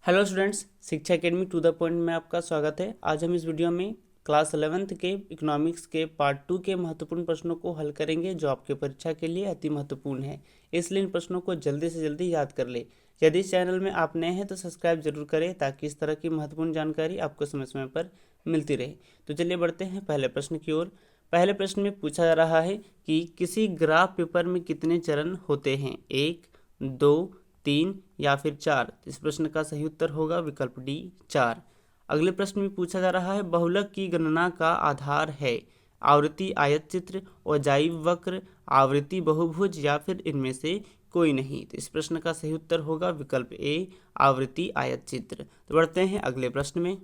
Hello students, शिक्षा academy to the point में आपका स्वागत है। आज हम इस वीडियो में क्लास 11th के इकोनॉमिक्स के पार्ट 2 के महत्वपूर्ण प्रश्नों को हल करेंगे जो आपके परीक्षा के लिए अति महत्वपूर्ण है। इसलिए इन प्रश्नों को जल्दी से जल्दी याद कर ले। यदि इस चैनल में आप नए हैं तो सब्सक्राइब जरूर करें ताकि इस तरह की महत्वपूर्ण जानकारी आपको समय समय पर मिलती रहे। तो चलिए बढ़ते हैं पहले प्रश्न की ओर। पहले प्रश्न में पूछा जा रहा है कि किसी ग्राफ पेपर में कितने चरण होते हैं, 1, 2, 3 या फिर 4। इस प्रश्न का सही उत्तर होगा विकल्प डी, 4। अगले प्रश्न में पूछा जा रहा है बहुलक की गणना का आधार है आवृत्ति आयत चित्र, औजाई वक्र, आवृत्ति बहुभुज या फिर इनमें से कोई नहीं। तो इस प्रश्न का सही उत्तर होगा विकल्प ए, आवृत्ति आयत चित्र। तो बढ़ते हैं अगले प्रश्न में।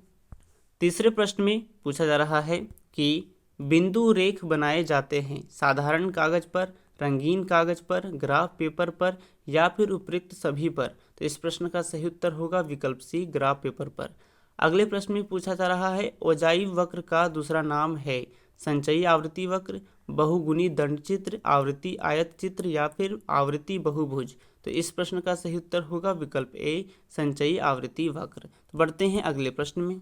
तीसरे प्रश्न में पूछा जा रहा है कि बिंदु रेख बनाए जाते हैं साधारण कागज पर, रंगीन कागज पर, ग्राफ पेपर पर या फिर उपयुक्त सभी पर। तो इस प्रश्न का सही उत्तर होगा विकल्प सी, ग्राफ पेपर पर। अगले प्रश्न में पूछा जा रहा है औजाई वक्र का दूसरा नाम है संचयी आवृत्ति वक्र, बहुगुणी दंड चित्र, आवृत्ति आयत चित्र या फिर आवृत्ति बहुभुज। तो इस प्रश्न का सही उत्तर होगा विकल्प ए, संचयी आवृत्ति वक्र। तो बढ़ते हैं अगले प्रश्न में।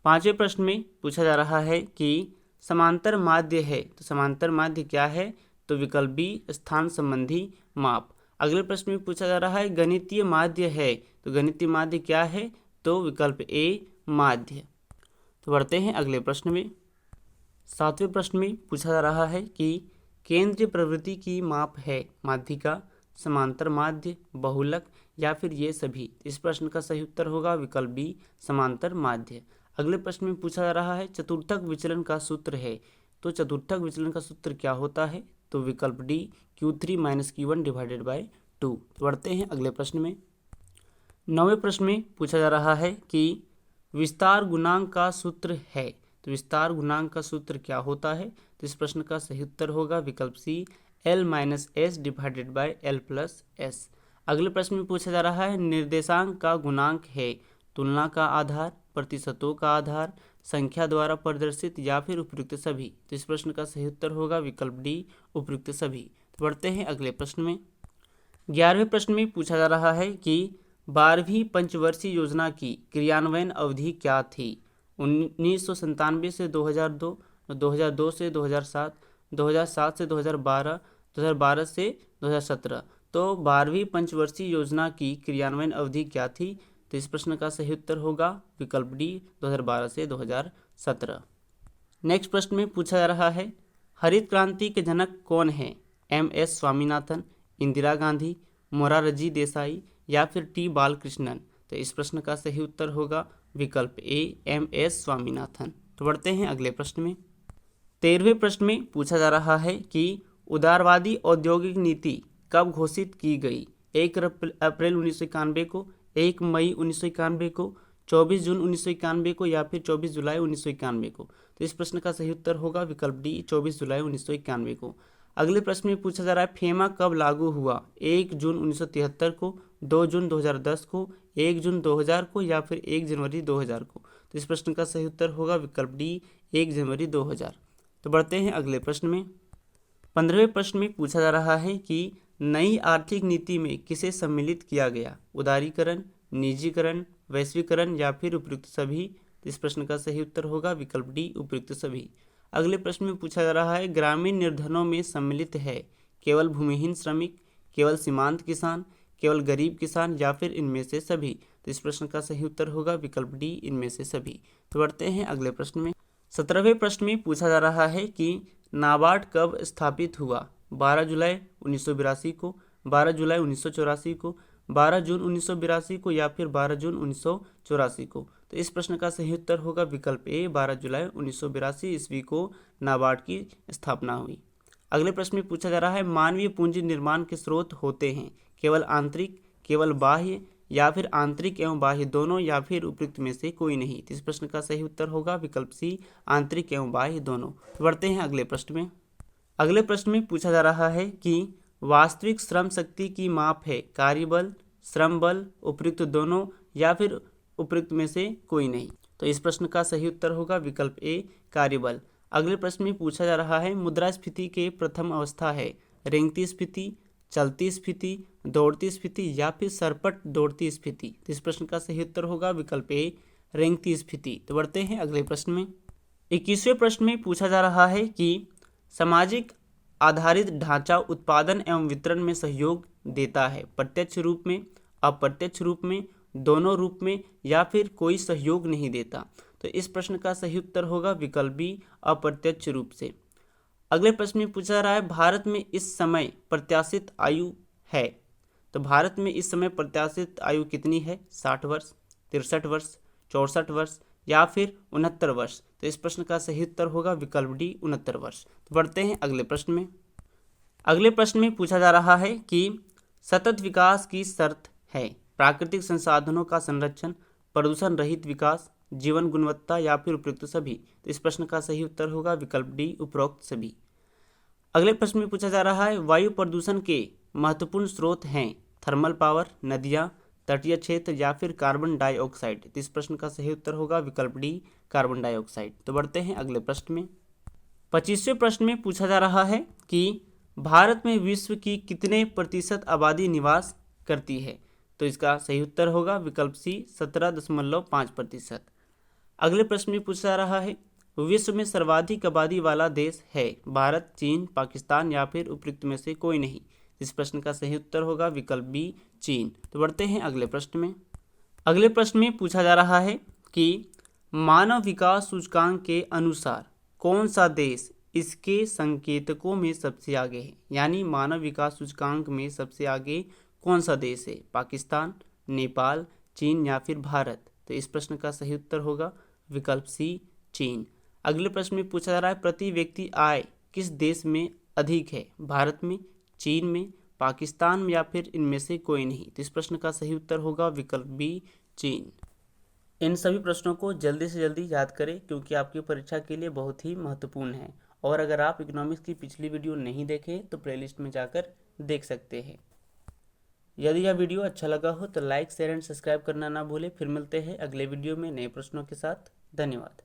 पांचवें प्रश्न में पूछा जा रहा है कि समांतर माध्य है, तो समांतर माध्य क्या है, तो विकल्प बी, स्थान संबंधी माप। अगले प्रश्न में पूछा जा रहा है गणितीय माध्य है, तो गणितीय माध्य क्या है, तो विकल्प ए, माध्य। तो बढ़ते हैं अगले प्रश्न में। सातवें प्रश्न में पूछा जा रहा है कि केंद्रीय प्रवृत्ति की माप है माध्यिका, समांतर माध्य, बहुलक या फिर ये सभी। इस प्रश्न का सही उत्तर होगा विकल्प बी, समांतर माध्य। अगले प्रश्न में पूछा जा रहा है चतुर्थक विचलन का सूत्र है, तो चतुर्थक विचलन का सूत्र क्या होता है, तो विकल्प D, Q3 - Q1 divided by 2। बढ़ते हैं अगले प्रश्न में। नौवें प्रश्न में पूछा जा रहा है कि विस्तार गुणांक का सूत्र है, तो विस्तार गुणांक का सूत्र क्या होता है, तो इस प्रश्न का सही उत्तर होगा विकल्प सी, L - S divided by L + S। अगले प्रश्न में पूछा जा रहा है निर्देशांक का गुणांक है तुलना का आधार, प्रतिशतों का आधार, संख्या द्वारा प्रदर्शित या फिर उपयुक्त सभी। तो इस प्रश्न का सही उत्तर होगा विकल्प डी, उपयुक्त सभी। तो बढ़ते हैं अगले प्रश्न में। 11वें प्रश्न में पूछा जा रहा है कि 12वीं पंचवर्षीय योजना की क्रियान्वयन अवधि क्या थी, 1997 से 2002, 2002 से 2007, 2007 से 2012, 2012 से 2017। तो 12वीं पंचवर्षीय योजना की क्रियान्वयन अवधि क्या थी, तो इस प्रश्न का सही उत्तर होगा विकल्प डी, 2012 से 2017। नेक्स्ट प्रश्न में पूछा जा रहा है हरित क्रांति के जनक कौन है, MS स्वामीनाथन, इंदिरा गांधी, मोरारजी देसाई या फिर टी बालकृष्णन। तो इस प्रश्न का सही उत्तर होगा विकल्प ए, MS स्वामीनाथन। तो बढ़ते हैं अगले प्रश्न में। 13वें प्रश्न में पूछा जा रहा है कि उदारवादी औद्योगिक नीति कब घोषित की गई, 1 अप्रैल 1991 को, 1 मई 1991 को, 24 जून 1991 को या फिर 24 जुलाई 1991 को। तो इस प्रश्न का सही उत्तर होगा विकल्प डी, 24 जुलाई 1991 को। अगले प्रश्न में पूछा जा रहा है फेमा कब लागू हुआ, 1 जून 1973 को, 2 जून 2010 को, 1 जून 2000 को या फिर 1 जनवरी 2000 को। तो इस प्रश्न का सही उत्तर होगा विकल्प डी, 1 जनवरी 2000। तो बढ़ते हैं अगले प्रश्न में। 15वें प्रश्न में पूछा जा रहा है कि नई आर्थिक नीति में किसे सम्मिलित किया गया, उदारीकरण, निजीकरण, वैश्वीकरण या फिर उपयुक्त सभी। तो इस प्रश्न का सही उत्तर होगा विकल्प डी, उपयुक्त सभी। अगले प्रश्न में पूछा जा रहा है ग्रामीण निर्धनों में सम्मिलित है केवल भूमिहीन श्रमिक, केवल सीमांत किसान, केवल गरीब किसान या फिर इनमें से सभी। तो इस प्रश्न का सही उत्तर होगा विकल्प डी, इनमें से सभी। तो बढ़ते हैं अगले प्रश्न में। 17वें प्रश्न में पूछा जा रहा है कि नाबार्ड कब स्थापित हुआ, 12 जुलाई 1982 को, 12 जुलाई 1984 को, 12 जून 1982 को या फिर 12 जून 1984 को। तो इस प्रश्न का सही उत्तर होगा विकल्प ए, 12 जुलाई 1982 ईस्वी को नाबार्ड की स्थापना हुई। अगले प्रश्न में पूछा जा रहा है मानवीय पूंजी निर्माण के स्रोत होते हैं केवल आंतरिक, केवल बाह्य या फिर आंतरिक एवं बाह्य दोनों या फिर उपयुक्त में से कोई नहीं। तो इस प्रश्न का सही उत्तर होगा विकल्प सी, आंतरिक एवं बाह्य दोनों। बढ़ते हैं अगले प्रश्न में। अगले प्रश्न में पूछा जा रहा है कि वास्तविक श्रम शक्ति की माप है कार्यबल, श्रम बल, उपयुक्त दोनों या फिर उपयुक्त में से कोई नहीं। तो इस प्रश्न का सही उत्तर होगा विकल्प ए, कार्यबल। अगले प्रश्न में पूछा जा रहा है मुद्रास्फीति के प्रथम अवस्था है रेंगती स्फीति, चलती स्फीति, दौड़ती स्फीति या फिर सरपट दौड़ती स्फीति। तो इस प्रश्न का सही उत्तर होगा विकल्प ए, रेंगती स्फीति। तो बढ़ते हैं अगले प्रश्न में। 21वें प्रश्न में पूछा जा रहा है कि सामाजिक आधारित ढांचा उत्पादन एवं वितरण में सहयोग देता है, प्रत्यक्ष रूप में, अप्रत्यक्ष रूप में, दोनों रूप में या फिर कोई सहयोग नहीं देता। तो इस प्रश्न का सही उत्तर होगा विकल्प बी, अप्रत्यक्ष रूप से। अगले प्रश्न में पूछा जा रहा है भारत में इस समय प्रत्याशित आयु है। तो भारत में इस समय प्रत्याशित आयु कितनी है? 60 वर्ष, 63 वर्ष, 64 वर्ष या फिर 69 वर्ष। तो इस प्रश्न का सही उत्तर होगा विकल्प डी, 69 वर्ष। तो बढ़ते हैं अगले प्रश्न में। अगले प्रश्न में पूछा जा रहा है कि सतत विकास की शर्त है प्राकृतिक संसाधनों का संरक्षण, प्रदूषण रहित विकास, जीवन गुणवत्ता या फिर उपयुक्त सभी। तो इस प्रश्न का सही उत्तर होगा विकल्प डी, उपरोक्त सभी। अगले प्रश्न में पूछा जा रहा है वायु प्रदूषण के महत्वपूर्ण स्रोत हैं थर्मल पावर, नदियां, तटीय क्षेत्र या फिर कार्बन डाइऑक्साइड। तो इस प्रश्न का सही उत्तर होगा विकल्प डी, कार्बन डाइऑक्साइड। तो बढ़ते हैं अगले प्रश्न में। 25वें प्रश्न में पूछा जा रहा है कि भारत में विश्व की कितने प्रतिशत आबादी निवास करती है। तो इसका सही उत्तर होगा विकल्प सी, 17.5%। अगले प्रश्न में पूछा जा रहा है विश्व में सर्वाधिक आबादी वाला देश है भारत, चीन, पाकिस्तान या फिर उपयुक्त में से कोई नहीं। इस प्रश्न का सही उत्तर होगा विकल्प बी, चीन। तो बढ़ते हैं अगले प्रश्न में। अगले प्रश्न में पूछा जा रहा है कि मानव विकास सूचकांक के अनुसार कौन सा देश इसके संकेतकों में सबसे आगे है। यानी मानव विकास सूचकांक में सबसे आगे कौन सा देश है? पाकिस्तान, नेपाल, चीन या फिर भारत। तो इस प्रश्न का सही उत्तर होगा विकल्प सी, चीन। अगले प्रश्न में पूछा जा रहा है प्रति व्यक्ति आय किस देश में अधिक है? भारत में, चीन में, पाकिस्तान में या फिर इनमें से कोई नहीं। तो इस प्रश्न का सही उत्तर होगा विकल्प बी, चीन। इन सभी प्रश्नों को जल्दी से जल्दी याद करें क्योंकि आपकी परीक्षा के लिए बहुत ही महत्वपूर्ण है। और अगर आप इकोनॉमिक्स की पिछली वीडियो नहीं देखें तो प्लेलिस्ट में जाकर देख सकते हैं। यदि यह वीडियो अच्छा लगा हो तो लाइक, शेयर एंड सब्सक्राइब करना ना भूलें। फिर मिलते हैं अगले वीडियो में नए प्रश्नों के साथ। धन्यवाद।